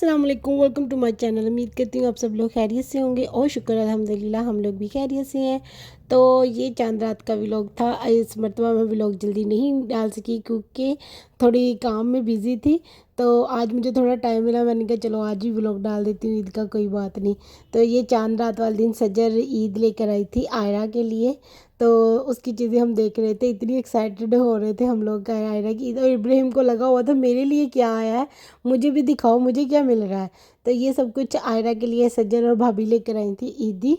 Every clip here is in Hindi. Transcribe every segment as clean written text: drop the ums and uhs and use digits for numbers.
अस्सलाम वालेकुम, वेलकम टू माय चैनल। उम्मीद करती हूँ आप सब लोग खैरियत से होंगे और शुक्र अल्हम्दुलिल्लाह हम लोग भी खैरियत से हैं। तो ये चांद रात का व्लॉग था। इस मरतबा मैं व्लॉग जल्दी नहीं डाल सकी क्योंकि थोड़ी काम में बिज़ी थी। तो आज मुझे थोड़ा टाइम मिला, मैंने कहा चलो आज ही व्लॉग डाल देती हूँ, ईद का कोई बात नहीं। तो ये चांद रात वाले दिन सजर ईद लेकर आई थी आयरा के लिए। तो उसकी चीज़ें हम देख रहे थे, इतनी एक्साइटेड हो रहे थे हम लोग का आयरा की ईद। और इब्राहिम को लगा हुआ था मेरे लिए क्या आया है, मुझे भी दिखाओ मुझे क्या मिल रहा है। तो ये सब कुछ आयरा के लिए सज्जन और भाभी लेकर आई थी ईदी।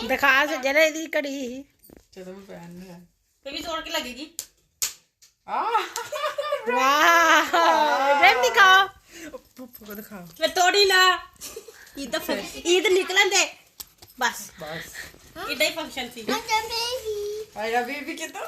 दिखा सज्जन ईदी कड़ी चलो मैं पहन रहा बेबी जोड़ के लगेगी। वाह इब्राहिम दिखाओ, पप्पू को दिखाओ। मैं तोड़ी ला ईद निकलन दे बस बस ईद ही फंक्शन थी। आयरा बेबी के तो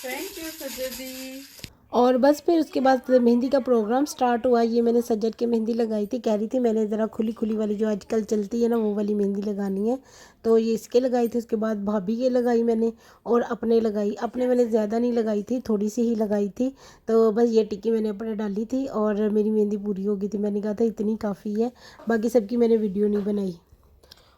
थैंक यू सजदी। और बस फिर उसके बाद मेहंदी का प्रोग्राम स्टार्ट हुआ। ये मैंने सज्जद के मेहंदी लगाई थी, कह रही थी मैंने ज़रा खुली खुली वाली जो आजकल चलती है ना वो वाली मेहंदी लगानी है। तो ये इसके लगाई थी, उसके बाद भाभी के लगाई मैंने और अपने लगाई। अपने मैंने ज़्यादा नहीं लगाई थी, थोड़ी सी ही लगाई थी। तो बस ये टिक्की मैंने अपने डाली थी और मेरी मेहंदी पूरी हो गई थी। मैंने कहा था इतनी काफ़ी है, बाकी सबकी मैंने वीडियो नहीं बनाई।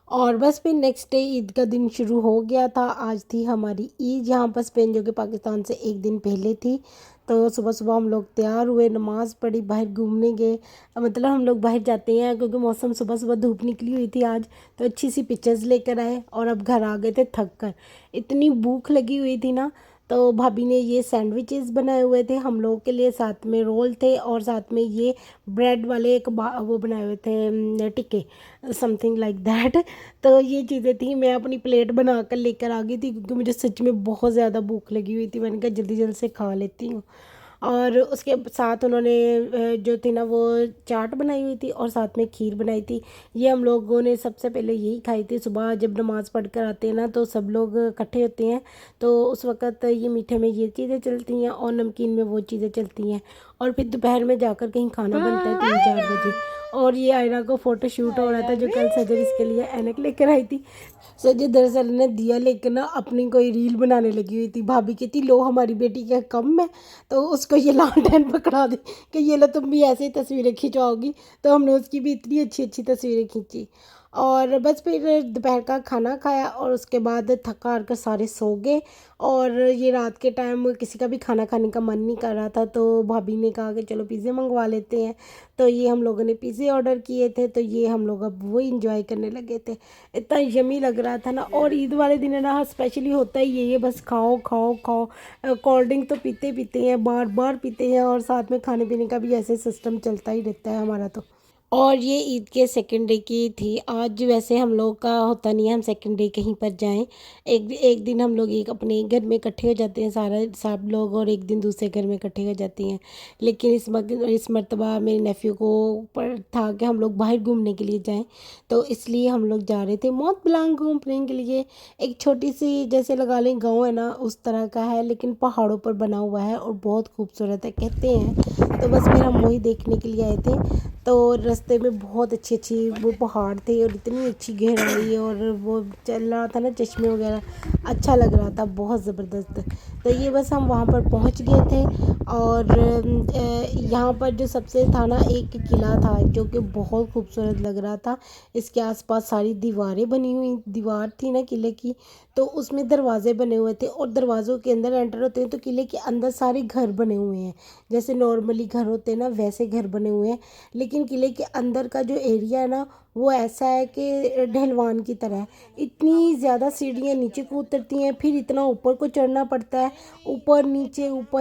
और बस फिर नेक्स्ट डे ईद का दिन शुरू हो गया था। आज थी हमारी ईद यहाँ पर स्पेन, जो कि पाकिस्तान से एक दिन पहले थी। तो सुबह सुबह हम लोग तैयार हुए, नमाज़ पढ़ी, बाहर घूमने गए। मतलब हम लोग बाहर जाते हैं क्योंकि मौसम सुबह सुबह धूप निकली हुई थी आज। तो अच्छी सी पिक्चर्स लेकर आए और अब घर आ गए थे थक कर। इतनी भूख लगी हुई थी ना। तो भाभी ने ये सैंडविचेस बनाए हुए थे हम लोगों के लिए, साथ में रोल थे और साथ में ये ब्रेड वाले एक वो बनाए हुए थे टिक्के, समथिंग लाइक दैट। तो ये चीज़ें थी, मैं अपनी प्लेट बना कर लेकर आ गई थी क्योंकि मुझे सच में बहुत ज़्यादा भूख लगी हुई थी। मैंने कहा जल्दी जल्दी से खा लेती हूँ। और उसके साथ उन्होंने जो थी ना वो चाट बनाई हुई थी और साथ में खीर बनाई थी। ये हम लोगों ने सबसे पहले यही खाई थी। सुबह जब नमाज़ पढ़ कर आते हैं ना तो सब लोग इकट्ठे होते हैं, तो उस वक़्त ये मीठे में ये चीज़ें चलती हैं और नमकीन में वो चीज़ें चलती हैं। और फिर दोपहर में जाकर कहीं खाना बनता है 3-4 बजे। और ये आयरा को फ़ोटो शूट हो रहा था जो कल सजर इसके लिए ऐनक लेकर आई थी। सजर दरअसल ने दिया लेकर ना अपनी कोई रील बनाने लगी हुई थी। भाभी कहती लो हमारी बेटी क्या कम है, तो उसको ये लालटेन पकड़ा दी कि ये लो तुम भी ऐसे ही तस्वीरें खिंचवाओगी। तो हमने उसकी भी इतनी अच्छी अच्छी तस्वीरें खींची। और बस फिर दोपहर का खाना खाया और उसके बाद थका हार कर सारे सो गए। और ये रात के टाइम किसी का भी खाना खाने का मन नहीं कर रहा था, तो भाभी ने कहा कि चलो पिज़्ज़े मंगवा लेते हैं। तो ये हम लोगों ने पिज़्ज़े ऑर्डर किए थे, तो ये हम लोग अब वो इंजॉय करने लगे थे। इतना यमी लग रहा था ना। और ईद वाले दिन है ना स्पेशली होता ही ये बस खाओ खाओ खाओ। कोल्ड ड्रिंक तो पीते पीते हैं, बार बार पीते हैं और साथ में खाने पीने का भी ऐसे सिस्टम चलता ही रहता है हमारा तो। और ये ईद के सेकंड डे की थी आज। वैसे हम लोग का होता नहीं है हम सेकंड डे कहीं पर जाएं। एक एक दिन हम लोग एक अपने घर में इकट्ठे हो जाते हैं सारा सब लोग, और एक दिन दूसरे घर में इकट्ठे हो जाते हैं। लेकिन इस मर्तबा मेरे नेफ्यू को पर था कि हम लोग बाहर घूमने के लिए जाएं, तो इसलिए हम लोग जा रहे थे मोंट ब्लांक घूमने के लिए। एक छोटी सी जैसे लगा लें गाँव है ना उस तरह का है, लेकिन पहाड़ों पर बना हुआ है और बहुत खूबसूरत है कहते हैं। तो बस फिर हम वही देखने के लिए आए थे। तो रास्ते में बहुत अच्छी अच्छी वो पहाड़ थे और इतनी अच्छी गहराई और वो चल रहा था ना चश्मे वगैरह, अच्छा लग रहा था बहुत ज़बरदस्त। तो ये बस हम वहाँ पर पहुँच गए थे। और यहाँ पर जो सबसे था ना एक किला था जो कि बहुत खूबसूरत लग रहा था। इसके आसपास सारी दीवारें बनी हुई दीवार थी ना किले की, तो उसमें दरवाजे बने हुए थे और दरवाज़ों के अंदर एंटर होते हैं तो किले के अंदर सारे घर बने हुए हैं। जैसे नॉर्मली घर होते हैं ना वैसे घर बने हुए हैं, लेकिन किले के अंदर का जो एरिया है ना वो ऐसा है कि ढलवान की तरह है। इतनी ज़्यादा सीढ़ियाँ नीचे को उतरती हैं, फिर इतना ऊपर को चढ़ना पड़ता है, ऊपर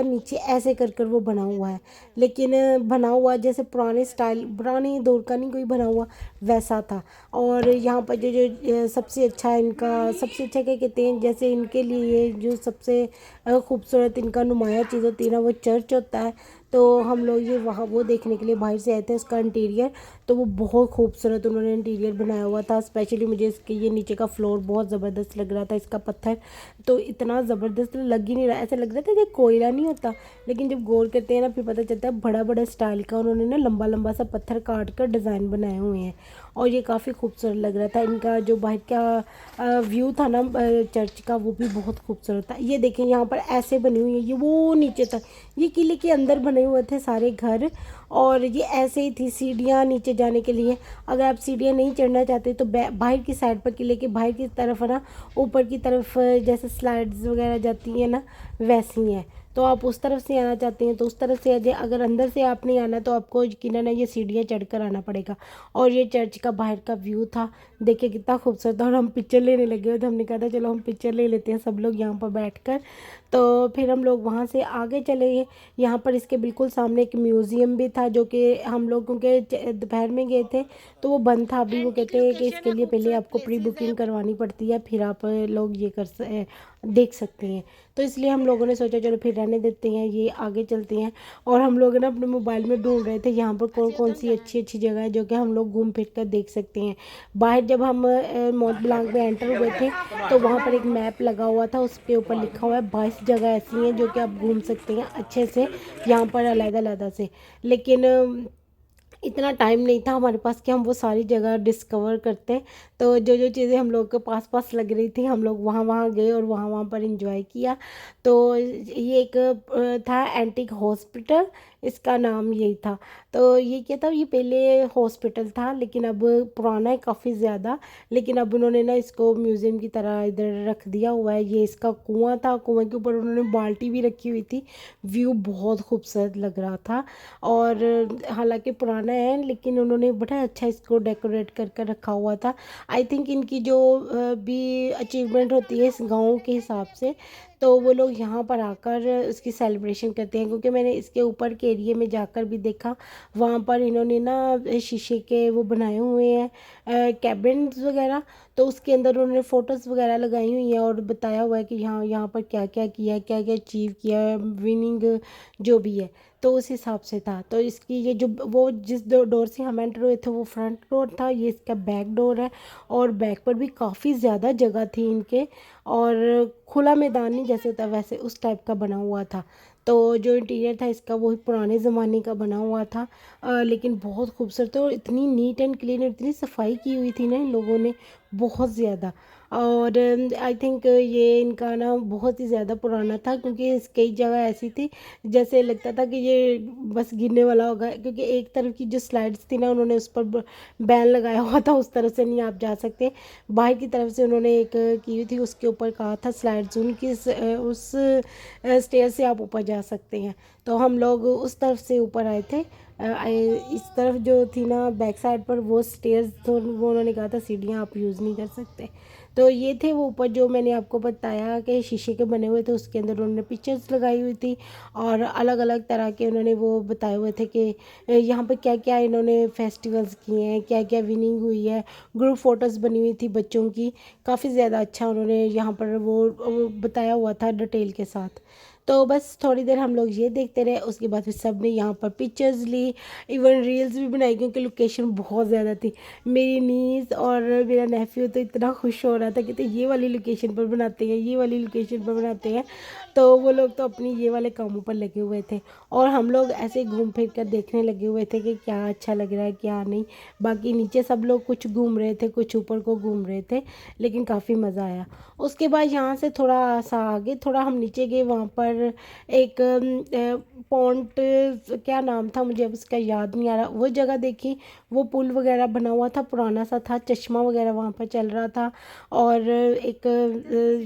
नीचे ऐसे कर कर वो बना हुआ है। लेकिन बना हुआ जैसे पुराने स्टाइल पुराने दौर का नहीं कोई बना हुआ वैसा था। और यहाँ पर जो जो सबसे अच्छा इनका सबसे अच्छा क्या कहते हैं, जैसे इनके लिए जो सबसे खूबसूरत इनका नुमाया चीज़ होती है ना वो चर्च होता है। तो हम लोग ये वहाँ वो देखने के लिए बाहर से आए थे उसका इंटीरियर। तो वो बहुत खूबसूरत उन्होंने इंटीरियर बनाया हुआ था। स्पेशली मुझे इसके ये नीचे का फ्लोर बहुत ज़बरदस्त लग रहा था। इसका पत्थर तो इतना ज़बरदस्त लग ही नहीं रहा, ऐसा लग रहा था कि कोयला नहीं होता, लेकिन जब गौर करते हैं ना फिर पता चलता है बड़ा बड़ा स्टाइल का उन्होंने ना लंबा लंबा सा पत्थर काट कर डिज़ाइन बनाए हुए हैं। और ये काफ़ी खूबसूरत लग रहा था। इनका जो बाहर का व्यू था ना चर्च का, वो भी बहुत खूबसूरत था। ये देखें यहाँ पर ऐसे बनी हुई है, ये वो नीचे तक ये किले के अंदर बने हुए थे सारे घर, और ये ऐसे ही थी सीढ़ियाँ नीचे जाने के लिए। अगर आप सीढ़ियाँ नहीं चढ़ना चाहते तो बाहर की साइड पर, किले के बाहर की तरफ है ना, ऊपर की तरफ जैसे स्लाइड्स वगैरह जाती हैं ना वैसी हैं। तो आप उस तरफ से आना चाहते हैं तो उस तरफ से आ जाए, अगर अंदर से आप नहीं आना तो आपको यकीनन ये सीढ़ियाँ चढ़कर आना पड़ेगा। और ये चर्च का बाहर का व्यू था, देखिए कितना खूबसूरत था। और हम पिक्चर लेने लगे हुए थे, हमने कहा था चलो हम पिक्चर ले लेते हैं सब लोग यहाँ पर बैठकर। तो फिर हम लोग वहाँ से आगे चले गए। यहाँ पर इसके बिल्कुल सामने एक म्यूज़ियम भी था, जो कि हम लोग क्योंकि दोपहर में गए थे तो वो बंद था। अभी वो कहते हैं कि इसके लिए पहले आपको प्री बुकिंग करवानी पड़ती है, फिर आप लोग ये देख सकते हैं। तो इसलिए हम लोगों ने सोचा चलो फिर रहने देते हैं, ये आगे चलते हैं। और हम लोग ना अपने मोबाइल में ढूंढ रहे थे यहाँ पर कौन कौन सी अच्छी अच्छी जगह है जो कि हम लोग घूम फिर कर देख सकते हैं। बाहर जब हम मोंट ब्लांक में एंटर हुए थे तो वहाँ पर एक मैप लगा हुआ था, उसके ऊपर लिखा हुआ है 22 जगह ऐसी हैं जो कि आप घूम सकते हैं अच्छे से यहाँ पर अलग-अलग से। लेकिन इतना टाइम नहीं था हमारे पास कि हम वो सारी जगह डिस्कवर करते। तो जो जो चीज़ें हम लोग के पास पास लग रही थी हम लोग वहाँ वहाँ गए और वहाँ वहाँ पर एंजॉय किया। तो ये एक था एंटिक हॉस्पिटल, इसका नाम यही था। तो ये क्या था, ये पहले हॉस्पिटल था लेकिन अब पुराना है काफ़ी ज़्यादा, लेकिन अब उन्होंने ना इसको म्यूज़ियम की तरह इधर रख दिया हुआ है। ये इसका कुआं था, कुएं के ऊपर उन्होंने बाल्टी भी रखी हुई थी। व्यू बहुत खूबसूरत लग रहा था। और हालांकि पुराना है लेकिन उन्होंने बड़ा अच्छा इसको डेकोरेट कर कर रखा हुआ था। आई थिंक इनकी जो भी अचीवमेंट होती है इस गांव के हिसाब से, तो वो लोग यहाँ पर आकर उसकी सेलिब्रेशन करते हैं। क्योंकि मैंने इसके ऊपर के एरिए में जाकर भी देखा, वहाँ पर इन्होंने ना शीशे के वो बनाए हुए हैं कैबिन्स वगैरह। तो उसके अंदर उन्होंने फ़ोटोज़ वगैरह लगाई हुई हैं और बताया हुआ है कि यहाँ यहाँ पर क्या क्या किया, क्या क्या अचीव किया है, विनिंग जो भी है। तो उस हिसाब से था। तो इसकी ये जो वो जिस डोर से हम एंटर हुए थे वो फ्रंट डोर था, ये इसका बैक डोर है। और बैक पर भी काफ़ी ज़्यादा जगह थी इनके, और खुला मैदान नहीं जैसे होता वैसे उस टाइप का बना हुआ था। तो जो इंटीरियर था इसका वो पुराने ज़माने का बना हुआ था, लेकिन बहुत खूबसूरत और इतनी नीट एंड क्लीन, इतनी सफाई की हुई थी ना इन लोगों ने, बहुत ज़्यादा। और आई थिंक ये इनका ना बहुत ही ज़्यादा पुराना था, क्योंकि कई जगह ऐसी थी जैसे लगता था कि ये बस गिरने वाला होगा। क्योंकि एक तरफ की जो स्लाइड्स थी ना उन्होंने उस पर बैन लगाया हुआ था, उस तरफ से नहीं आप जा सकते। बाहर की तरफ से उन्होंने एक की हुई थी, उसके ऊपर कहा था स्लाइड्स उनकी उस स्टेयर से आप ऊपर जा सकते हैं। तो हम लोग उस तरफ से ऊपर आए थे। इस तरफ जो थी ना बैक साइड पर वो स्टेयर्स तो वो उन्होंने कहा था सीढ़ियाँ आप यूज़ नहीं कर सकते। तो ये थे वो ऊपर जो मैंने आपको बताया कि शीशे के बने हुए थे, उसके अंदर उन्होंने पिक्चर्स लगाई हुई थी और अलग अलग तरह के उन्होंने वो बताए हुए थे कि यहाँ पर क्या क्या इन्होंने फेस्टिवल्स किए हैं, क्या क्या विनिंग हुई है। ग्रुप फ़ोटोज़ बनी हुई थी बच्चों की, काफ़ी ज़्यादा अच्छा उन्होंने यहाँ पर वो बताया हुआ था डिटेल के साथ। तो बस थोड़ी देर हम लोग ये देखते रहे, उसके बाद फिर सब ने यहाँ पर पिक्चर्स ली, इवन रील्स भी बनाई, क्योंकि लोकेशन बहुत ज़्यादा थी। मेरी नीस और मेरा नेफ्यू तो इतना खुश हो रहा था कि तो ये वाली लोकेशन पर बनाते हैं, ये वाली लोकेशन पर बनाते हैं। तो वो लोग तो अपनी ये वाले कामों पर लगे हुए थे और हम लोग ऐसे घूम फिर कर देखने लगे हुए थे कि क्या अच्छा लग रहा है क्या नहीं। बाकी नीचे सब लोग कुछ घूम रहे थे, कुछ ऊपर को घूम रहे थे, लेकिन काफ़ी मज़ा आया। उसके बाद यहाँ से थोड़ा सा आगे थोड़ा हम नीचे गए, वहाँ पर एक पॉन्ट, क्या नाम था मुझे अब इसका याद नहीं आ रहा, वो जगह देखी। वो पुल वगैरह बना हुआ था, पुराना सा था, चश्मा वगैरह वहाँ पर चल रहा था। और एक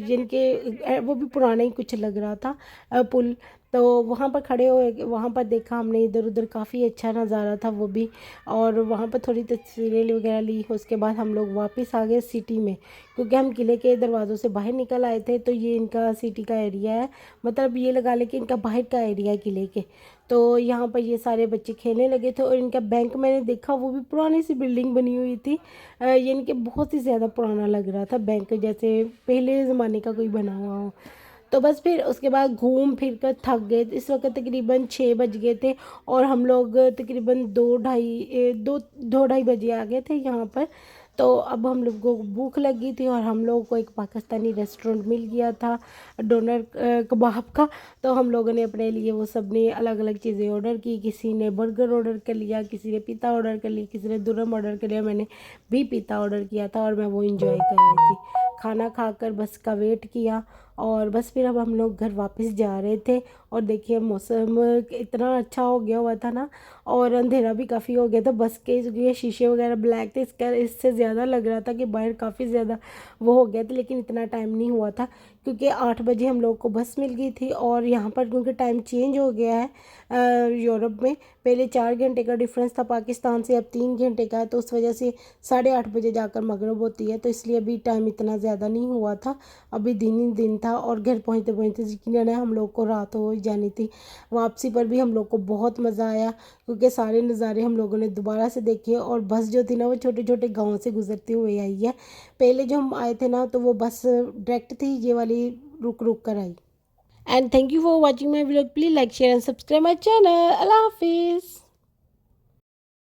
जिनके वो भी पुराना ही कुछ लग रहा था पुल। तो वहाँ पर खड़े हुए, वहाँ पर देखा हमने इधर उधर, काफ़ी अच्छा नज़ारा था वो भी। और वहाँ पर थोड़ी तस्वीरें वगैरह ली। उसके बाद हम लोग वापस आ गए सिटी में, क्योंकि हम किले के दरवाज़ों से बाहर निकल आए थे। तो ये इनका सिटी का एरिया है, मतलब ये लगा ले कि इनका बाहर का एरिया है किले के। तो यहाँ पर ये सारे बच्चे खेलने लगे थे। और इनका बैंक मैंने देखा, वो भी पुरानी सी बिल्डिंग बनी हुई थी। ये इनके बहुत ही ज़्यादा पुराना लग रहा था बैंक, जैसे पहले ज़माने का कोई बना हुआ हो। तो बस फिर उसके बाद घूम फिर कर थक गए। इस वक्त तकरीबन 6 बज गए थे और हम लोग तकरीबन 2 ढाई बजे आ गए थे यहाँ पर। तो अब हम लोग को भूख लगी थी और हम लोगों को एक पाकिस्तानी रेस्टोरेंट मिल गया था डोनर कबाब का। तो हम लोगों ने अपने लिए वो सब ने अलग अलग चीज़ें ऑर्डर की। किसी ने बर्गर ऑर्डर कर लिया, किसी ने पिता ऑर्डर कर लिया, किसी ने दुरम ऑर्डर कर लिया। मैंने भी पिता ऑर्डर किया था और मैं वो इंजॉय कर रही थी। खाना खाकर बस का वेट किया और बस फिर अब हम लोग घर वापस जा रहे थे। और देखिए मौसम इतना अच्छा हो गया हुआ था ना, और अंधेरा भी काफ़ी हो गया था। बस के ये शीशे वगैरह ब्लैक थे, इससे ज़्यादा लग रहा था कि बाहर काफ़ी ज़्यादा वो हो गया था। लेकिन इतना टाइम नहीं हुआ था क्योंकि 8 बजे हम लोग को बस मिल गई थी। और यहाँ पर क्योंकि टाइम चेंज हो गया है यूरोप में, पहले 4 घंटे का डिफरेंस था पाकिस्तान से, अब 3 घंटे का है। तो उस वजह से 8:30 बजे जाकर मगरिब होती है, तो इसलिए अभी टाइम इतना ज़्यादा नहीं हुआ था, अभी दिन ही दिन था। और घर पहुँचते पहुँचते यकीनन है हम लोग को रात हो जानी थी। वापसी पर भी हम लोग को बहुत मज़ा आया क्योंकि सारे नज़ारे हम लोगों ने दोबारा से देखे। और बस जो थी ना वो छोटे छोटे गाँव से गुजरते हुए आई है। पहले जो हम आए थे ना तो वो बस डायरेक्ट थी, ये वाली रुक रुक कर आई। And thank you for watching my vlog. Please like share and subscribe my channel. अल्लाह हाफिज़।